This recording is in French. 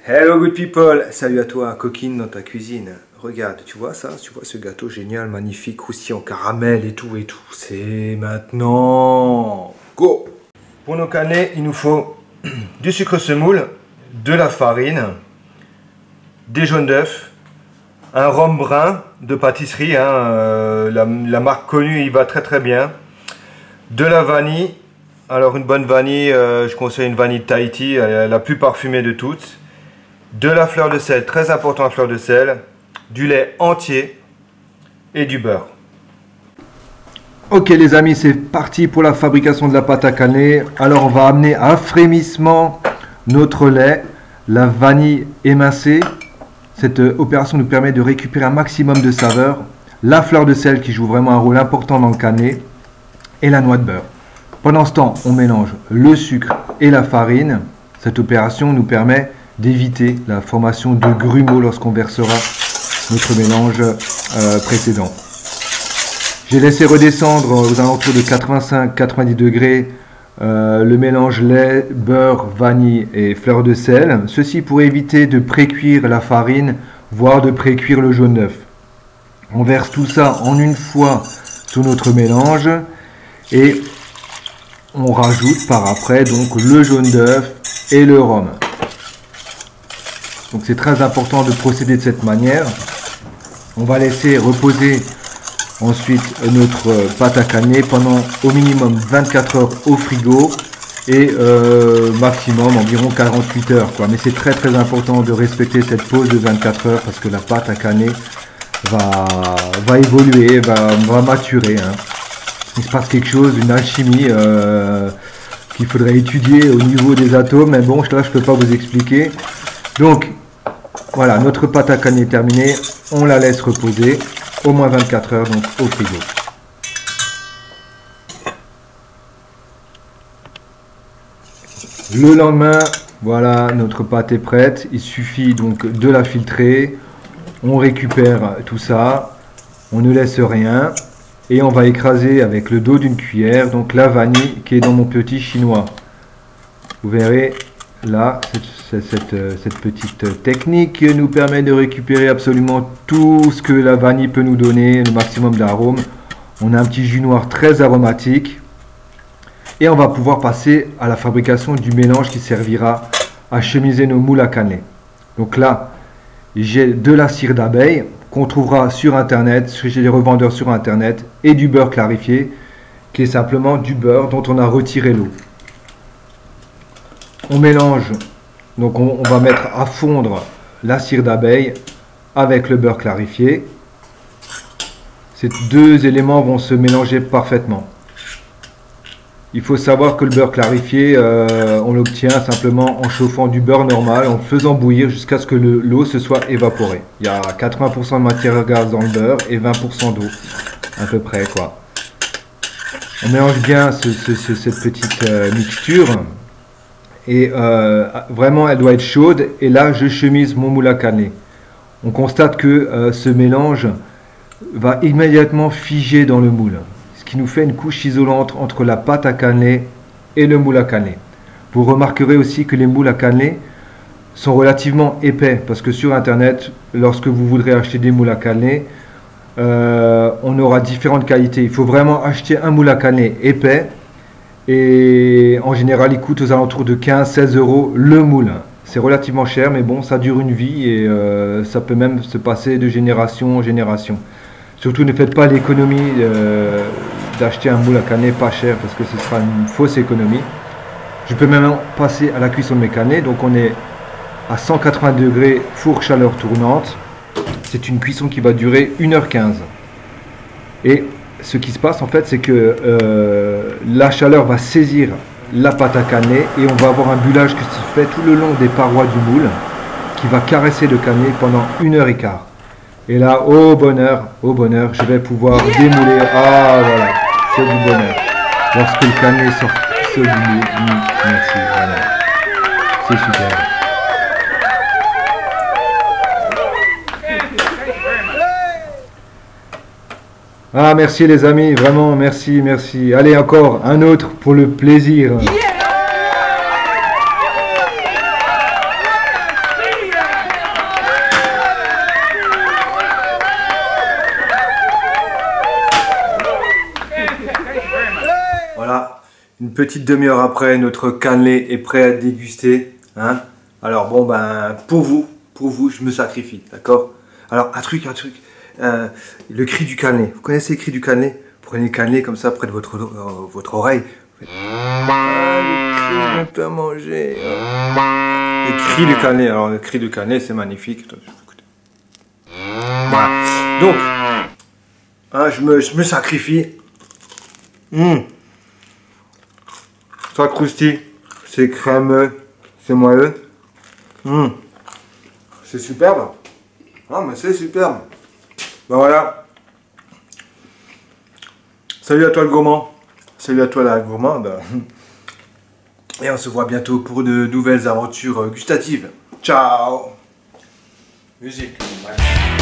Hello good people, salut à toi, coquine dans ta cuisine. Regarde, tu vois ça, tu vois ce gâteau génial, magnifique, croustillant, caramel et tout. C'est maintenant. Go! Pour nos cannelés, il nous faut du sucre semoule, de la farine, des jaunes d'œufs, un rhum brun de pâtisserie, hein, la marque connue, il va très bien, de la vanille. Alors une bonne vanille, je conseille une vanille Tahiti, la plus parfumée de toutes. De la fleur de sel, très important la fleur de sel, du lait entier et du beurre. Ok les amis, c'est parti pour la fabrication de la pâte à cannelés. Alors on va amener à frémissement notre lait, la vanille émincée. Cette opération nous permet de récupérer un maximum de saveur. La fleur de sel qui joue vraiment un rôle important dans le cannelé et la noix de beurre. Pendant ce temps, on mélange le sucre et la farine. Cette opération nous permet d'éviter la formation de grumeaux lorsqu'on versera notre mélange précédent. J'ai laissé redescendre aux alentours de 85-90 degrés le mélange lait, beurre, vanille et fleur de sel. Ceci pour éviter de précuire la farine, voire de précuire le jaune d'œuf. On verse tout ça en une fois sur notre mélange et on rajoute par après donc le jaune d'œuf et le rhum. Donc c'est très important de procéder de cette manière. On va laisser reposer ensuite notre pâte à cannelés pendant au minimum 24 heures au frigo et maximum environ 48 heures. Mais c'est très important de respecter cette pause de 24 heures parce que la pâte à cannelés va évoluer, va maturer. Hein. Il se passe quelque chose, une alchimie qu'il faudrait étudier au niveau des atomes, mais bon, là je ne peux pas vous expliquer. Donc voilà, notre pâte à cannelés est terminée, on la laisse reposer au moins 24 heures donc au frigo. Le lendemain, voilà, notre pâte est prête, il suffit donc de la filtrer, on récupère tout ça, on ne laisse rien et on va écraser avec le dos d'une cuillère donc la vanille qui est dans mon petit chinois. Vous verrez là, cette petite technique nous permet de récupérer absolument tout ce que la vanille peut nous donner, le maximum d'arômes. On a un petit jus noir très aromatique. Et on va pouvoir passer à la fabrication du mélange qui servira à chemiser nos moules à cannelés. Donc là, j'ai de la cire d'abeille qu'on trouvera sur internet, chez les revendeurs sur internet, et du beurre clarifié, qui est simplement du beurre dont on a retiré l'eau. On mélange, donc on va mettre à fondre la cire d'abeille avec le beurre clarifié. Ces deux éléments vont se mélanger parfaitement. Il faut savoir que le beurre clarifié, on l'obtient simplement en chauffant du beurre normal, en faisant bouillir jusqu'à ce que l'eau se soit évaporée. Il y a 80% de matière grasse dans le beurre et 20% d'eau, à peu près quoi. On mélange bien cette petite mixture. Et vraiment elle doit être chaude et là je chemise mon moule à cannelés. On constate que ce mélange va immédiatement figer dans le moule, ce qui nous fait une couche isolante entre la pâte à cannelés et le moule à cannelés. Vous remarquerez aussi que les moules à cannelés sont relativement épais parce que sur internet, lorsque vous voudrez acheter des moules à cannelés, on aura différentes qualités. Il faut vraiment acheter un moule à cannelés épais. Et en général, il coûte aux alentours de 15-16 euros le moule. C'est relativement cher, mais bon, ça dure une vie et ça peut même se passer de génération en génération. Surtout, ne faites pas l'économie d'acheter un moule à cannelés pas cher parce que ce sera une fausse économie. Je peux maintenant passer à la cuisson de mes cannelés. Donc, on est à 180 degrés, four chaleur tournante. C'est une cuisson qui va durer 1h15. Et ce qui se passe en fait, c'est que la chaleur va saisir la pâte à cannelés et on va avoir un bullage qui se fait tout le long des parois du moule qui va caresser le cannelé pendant 1h15. Et là, au bonheur, je vais pouvoir démouler. Ah voilà, c'est du bonheur. Lorsque le cannelé sort du moule, merci, voilà. C'est super. Ah merci les amis, vraiment merci. Allez encore un autre pour le plaisir. Une petite demi-heure après, notre cannelé est prêt à déguster. Hein. Alors bon, ben, pour vous, je me sacrifie, d'accord? Alors, un truc. Le cri du cannelé. Vous connaissez le cri du cannelé? Prenez le cannelé comme ça, près de votre oreille. Le cri de pas manger. Le cri du cannelé. Alors, le cri du cannelé, c'est magnifique. Voilà. Donc, hein, je me sacrifie. Ça croustille, c'est crémeux, c'est moelleux. C'est superbe. Ah, mais c'est superbe. Ben voilà. Salut à toi le gourmand. Salut à toi la gourmande. Et on se voit bientôt pour de nouvelles aventures gustatives. Ciao. Musique. Ouais.